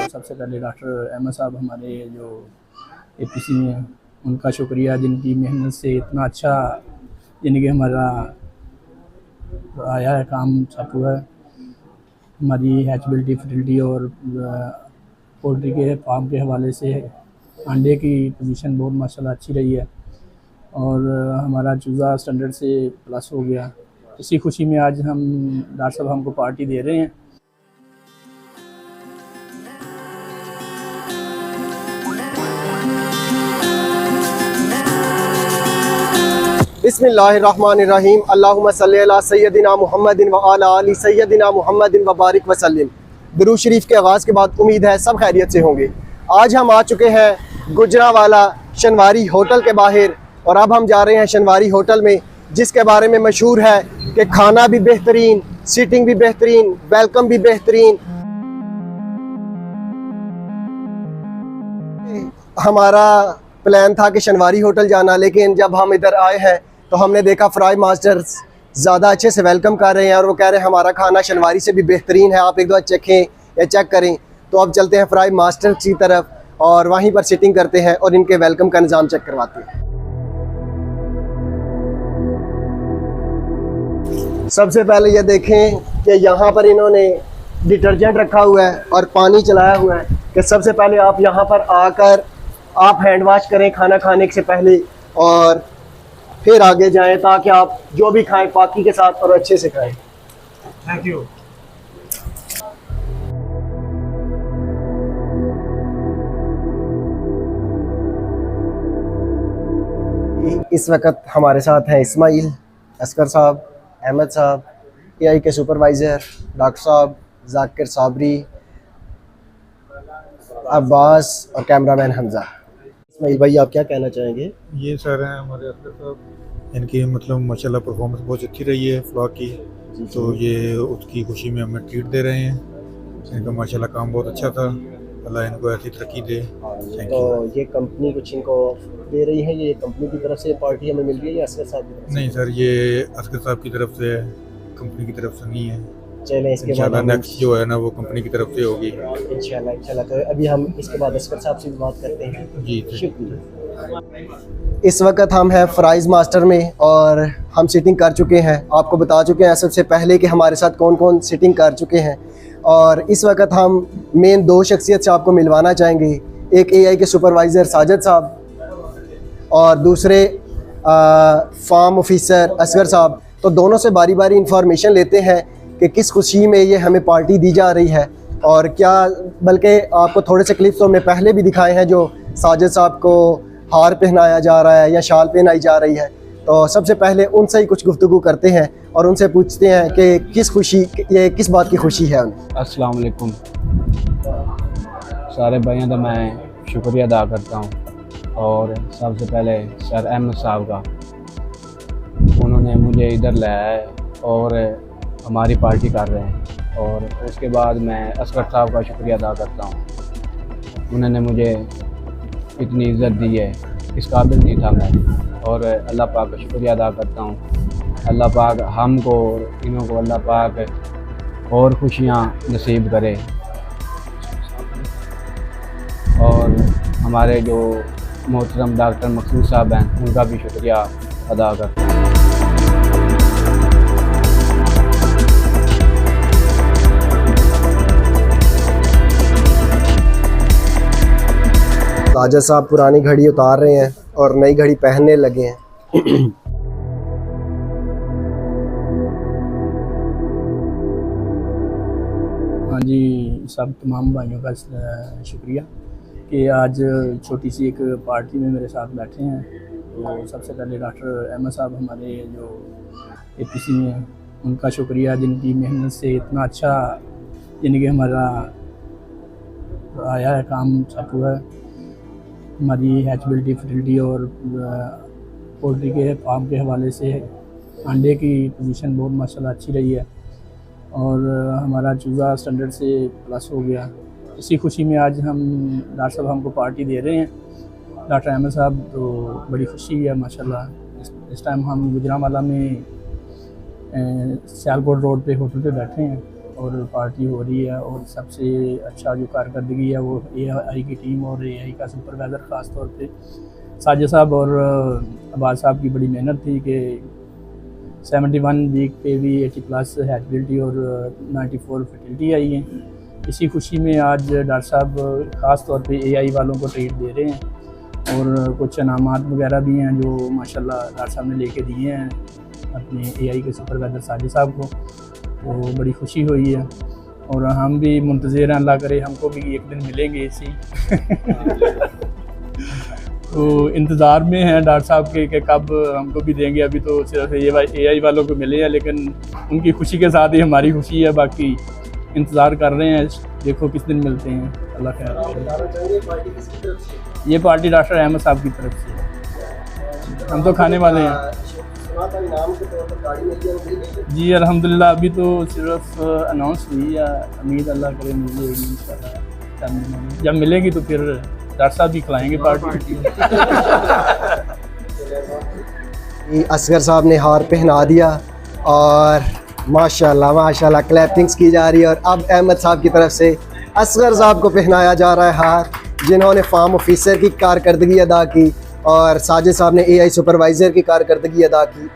सबसे पहले डॉक्टर अहमद साहब हमारे जो एपीसी में हैं, उनका शुक्रिया जिनकी मेहनत से इतना अच्छा जिनकी हमारा आया है काम सब हुआ है। हमारी हैचबिलिटी फर्टिलिटी और पोल्ट्री के फार्म के हवाले से अंडे की पोजीशन बहुत माशाल्लाह अच्छी रही है और हमारा चूज़ा स्टैंडर्ड से प्लस हो गया। इसी खुशी में आज हम डॉक्टर साहब हमको पार्टी दे रहे हैं। बिस्मिल्लाहिर्रहमानिर्रहीम। अल्लाहुम्मा सल्ली अला सय्यदिना मुहम्मदिन व अला आलि सय्यदिना मुहम्मदिन व बारिक वसल्लिम। दुरूद शरीफ के आगाज़ के बाद उम्मीद है सब खैरियत से होंगे। आज हम आ चुके हैं गुजरावाला शनवारी होटल के बाहर और अब हम जा रहे हैं शनवारी होटल में, जिसके बारे में मशहूर है कि खाना भी बेहतरीन, सीटिंग भी बेहतरीन, वेलकम भी बेहतरीन। हमारा प्लान था कि शनवारी होटल जाना, लेकिन जब हम इधर आए हैं तो हमने देखा फ्राई मास्टर्स ज़्यादा अच्छे से वेलकम कर रहे हैं और वो कह रहे हैं हमारा खाना शनवारी से भी बेहतरीन है, आप एक बार चखें या चेक करें। तो अब चलते हैं फ्राई मास्टर्स की तरफ और वहीं पर सिटिंग करते हैं और इनके वेलकम का निज़ाम चेक करवाते हैं। सबसे पहले ये देखें कि यहाँ पर इन्होंने डिटर्जेंट रखा हुआ है और पानी चलाया हुआ है कि सबसे पहले आप यहाँ पर आकर आप हैंड वॉश करें खाना खाने से पहले और फिर आगे जाएं, ताकि आप जो भी खाएं पाकी के साथ और अच्छे से खाएं। Thank you. इस वक्त हमारे साथ हैं इस्माइल, असगर साहब, अहमद साहब, एआई के सुपरवाइज़र डॉक्टर साहब, जाकिर साबरी, अब्बास और कैमरामैन हमजा। इस्माइल भाई, आप क्या कहना चाहेंगे? ये सर हैं हमारे असगर साहब, इनकी मतलब माशाल्लाह परफॉर्मेंस बहुत अच्छी रही है फ्लॉग की, तो ये उसकी खुशी में हमें ट्रीट दे रहे हैं। इनका माशाल्लाह काम बहुत अच्छा था, अल्लाह इनको ऐसी तरक्की दे। तो ये कंपनी कुछ इनको दे रही है, ये कंपनी की तरफ से पार्टी हमें मिल रही है या असगर साहब की तरफ से? नहीं सर, ये असगर साहब की तरफ से है, कंपनी की तरफ से नहीं है। चलें, इसके बाद नेक्स्ट जो है ना वो कंपनी की तरफ से होगी इंशाल्लाह। तो अभी हम इसके बाद असगर साहब से बात करते हैं। जी। शुक्रिया। इस वक्त हम हैं फ्राइज मास्टर में और हम सिटिंग कर चुके हैं। आपको बता चुके हैं सबसे पहले कि हमारे साथ कौन कौन सिटिंग कर चुके हैं और इस वक्त हम मेन दो शख्सियत से आपको मिलवाना चाहेंगे। एक एआई के सुपरवाइज़र साजिद साहब और दूसरे फार्म ऑफिसर असगर साहब। तो दोनों से बारी बारी इंफॉर्मेशन लेते हैं कि किस खुशी में ये हमें पार्टी दी जा रही है और क्या, बल्कि आपको थोड़े से क्लिप्स तो हमने पहले भी दिखाए हैं जो साजिद साहब को हार पहनाया जा रहा है या शाल पहनाई जा रही है। तो सबसे पहले उनसे ही कुछ गुफ्तगू करते हैं और उनसे पूछते हैं कि ये किस बात की खुशी है उन्हें। अस्सलाम वालेकुम सारे भाइयों का मैं शुक्रिया अदा करता हूँ और सबसे पहले सर अहमद साहब का, उन्होंने मुझे इधर लाया है और हमारी पार्टी कर रहे हैं। और उसके बाद मैं असगर साहब का शुक्रिया अदा करता हूँ, उन्होंने मुझे इतनी इज़्ज़त दी है, इस काबिल नहीं था मैं। और अल्लाह पाक का शुक्रिया अदा करता हूँ। अल्लाह पाक हमको इन्हों को अल्लाह पाक और खुशियाँ नसीब करे और हमारे जो मोहतरम डॉक्टर मकसूद साहब हैं उनका भी शुक्रिया अदा करता हूँ। साजिद साहब पुरानी घड़ी उतार रहे हैं और नई घड़ी पहनने लगे हैं। हाँ जी, सब तमाम भाइयों का शुक्रिया कि आज छोटी सी एक पार्टी में मेरे साथ बैठे हैं। तो सबसे पहले डॉक्टर अहमद साहब हमारे जो एपीसी में हैं, उनका शुक्रिया जिनकी मेहनत से इतना अच्छा जिनकी हमारा आया है काम सब हुआ है। हमारी हैचबिलिटी फर्टिलिटी और पोल्ट्री के फार्म के हवाले से अंडे की पोजीशन बहुत माशाल्लाह अच्छी रही है और हमारा चूज़ा स्टैंडर्ड से प्लस हो गया। इसी खुशी में आज हम डॉक्टर साहब हमको पार्टी दे रहे हैं, डॉक्टर अहमद साहब। तो बड़ी खुशी है माशाल्लाह। इस टाइम हम गुजरावाला में सियालकोट रोड पे होटल पे बैठे हैं और पार्टी हो रही है। और सबसे अच्छा जो कारकर्दगी है वो AI की टीम और AI का सुपरवाइज़र ख़ास तौर पे साजिद साहब और अब्बास साहब की बड़ी मेहनत थी कि 71 वीक पे भी 80+ हैबिलिटी और 94 फर्टिलिटी आई है। इसी खुशी में आज डॉक्टर साहब ख़ास तौर पे AI वालों को ट्रीट दे रहे हैं और कुछ इनामात वगैरह भी हैं जो माशाल्लाह डॉक्टर साहब ने लेके दिए हैं अपने AI के सुपरवाइज़र साजिद साहब को, तो बड़ी खुशी हुई है। और हम भी मुंतज़िर हैं, अल्लाह करे हमको भी एक दिन मिलेंगे इसी तो इंतज़ार में हैं डॉक्टर साहब के कि कब हमको भी देंगे। अभी तो सिर्फ AI वालों को मिले हैं, लेकिन उनकी खुशी के साथ ही हमारी खुशी है। बाकी इंतज़ार कर रहे हैं, देखो किस दिन मिलते हैं। अल्लाह खैर करे। ये पार्टी डॉक्टर अहमद साहब की तरफ से है, हम तो खाने वाले हैं जी। अल्हम्दुलिल्लाह अभी तो सिर्फ अनाउंस हुई है, उम्मीद अल्लाह करे मिल जाएगी इंशाल्लाह। जब मिलेगी तो फिर डॉक्टर साहब भी खिलाएंगे पार्टी। असगर साहब ने हार पहना दिया और माशाल्लाह माशाल्लाह क्लैपिंग्स की जा रही है। और अब अहमद साहब की तरफ से असगर साहब को पहनाया जा रहा है हार, जिन्होंने फार्म ऑफिसर की कारकर्दगी अदा की और साजिद साहब ने AI सुपरवाइज़र की कारकर्दगी अदा की।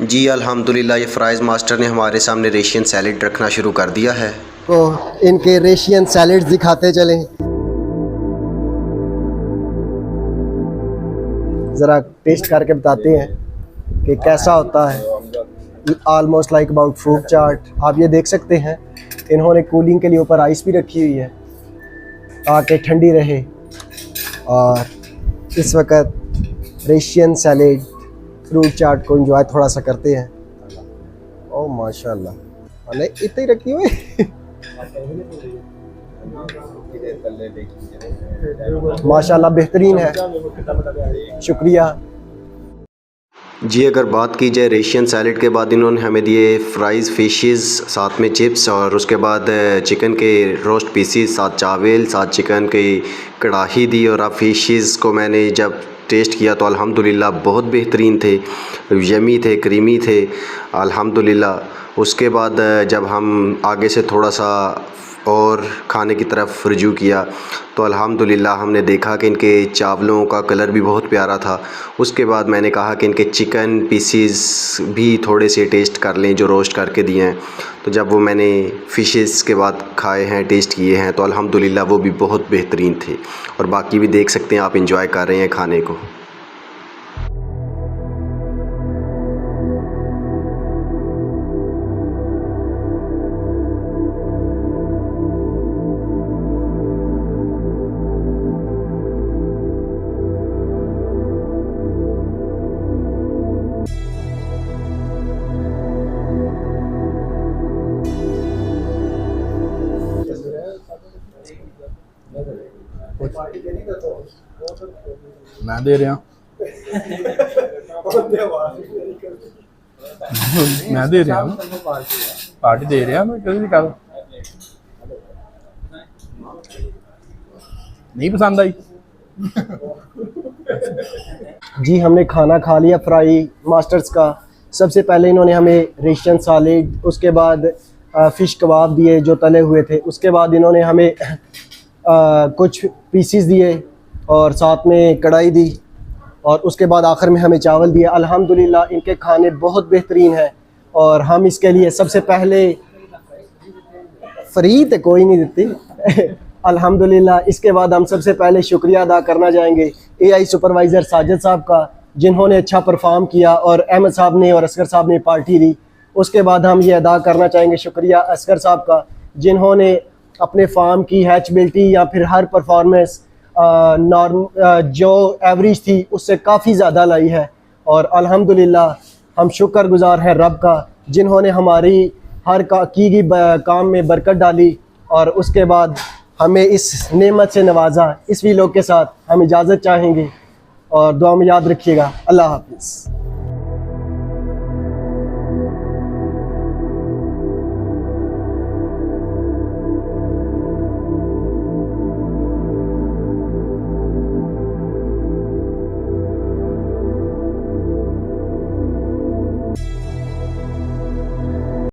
जी अल्हम्दुलिल्लाह ये फ्राइज़ मास्टर ने हमारे सामने रेशियन सैलेड रखना शुरू कर दिया है। तो इनके रेशियन सैलेड दिखाते चलें। ज़रा टेस्ट करके बताते हैं कि कैसा होता है। ऑलमोस्ट लाइक अबाउट फ्रूट चाट। आप ये देख सकते हैं इन्होंने कूलिंग के लिए ऊपर आइस भी रखी हुई है ताकि ठंडी रहे। और इस वक्त रेशियन सैलेड फ्रूट चाट को एंजॉय थोड़ा सा करते हैं। ओह माशाल्लाह, अरे इतनी ही रखी हुई माशाल्लाह बेहतरीन है, शुक्रिया। जी अगर बात की जाए रेशियन सैलेड के बाद इन्होंने हमें दिए फ्राइज़ फिशेस, साथ में चिप्स और उसके बाद चिकन के रोस्ट पीसीस, साथ चावल, साथ चिकन की कढ़ाई दी। और अब फिशेस को मैंने जब टेस्ट किया तो अल्हम्दुलिल्लाह बहुत बेहतरीन थे, यमी थे, क्रीमी थे अल्हम्दुलिल्लाह। उसके बाद जब हम आगे से थोड़ा सा और खाने की तरफ रुजू किया तो अल्हम्दुलिल्लाह हमने देखा कि इनके चावलों का कलर भी बहुत प्यारा था। उसके बाद मैंने कहा कि इनके चिकन पीसीस भी थोड़े से टेस्ट कर लें जो रोस्ट करके दिए हैं। तो जब वो मैंने फ़िशेस के बाद खाए हैं, टेस्ट किए हैं तो अल्हम्दुलिल्लाह वो भी बहुत बेहतरीन थे। और बाकी भी देख सकते हैं आप, इंजॉय कर रहे हैं खाने को। मैं दे रहा मैं दे रहा हूँ, पार्टी दे रहा मैं कभी निकाल नहीं पसंद आई। जी हमने खाना खा लिया फ्राई मास्टर्स का। सबसे पहले इन्होंने हमें रेशियन सैलेड, उसके बाद फ़िश कबाब दिए जो तले हुए थे, उसके बाद इन्होंने हमें कुछ पीसीस दिए और साथ में कढ़ाई दी और उसके बाद आखिर में हमें चावल दिए। अल्हम्दुलिल्लाह इनके खाने बहुत बेहतरीन हैं और हम इसके लिए सबसे पहले फ्री तो कोई नहीं देती अल्हम्दुलिल्लाह। इसके बाद हम सबसे पहले शुक्रिया अदा करना चाहेंगे AI सुपरवाइज़र साजिद साहब का, जिन्होंने अच्छा परफॉर्म किया और अहमद साहब ने और असगर साहब ने पार्टी दी। उसके बाद हम ये अदा करना चाहेंगे शुक्रिया असगर साहब का, जिन्होंने अपने फार्म की हैचबिलिटी या फिर हर परफॉर्मेंस जो एवरेज थी उससे काफ़ी ज़्यादा लाई है। और अल्हम्दुलिल्लाह हम शुक्रगुज़ार हैं रब का, जिन्होंने हमारी हर की गई काम में बरकत डाली और उसके बाद हमें इस नेमत से नवाजा। इस वीलॉग के साथ हम इजाज़त चाहेंगे और दुआ में याद रखिएगा। अल्लाह हाफ़िज़।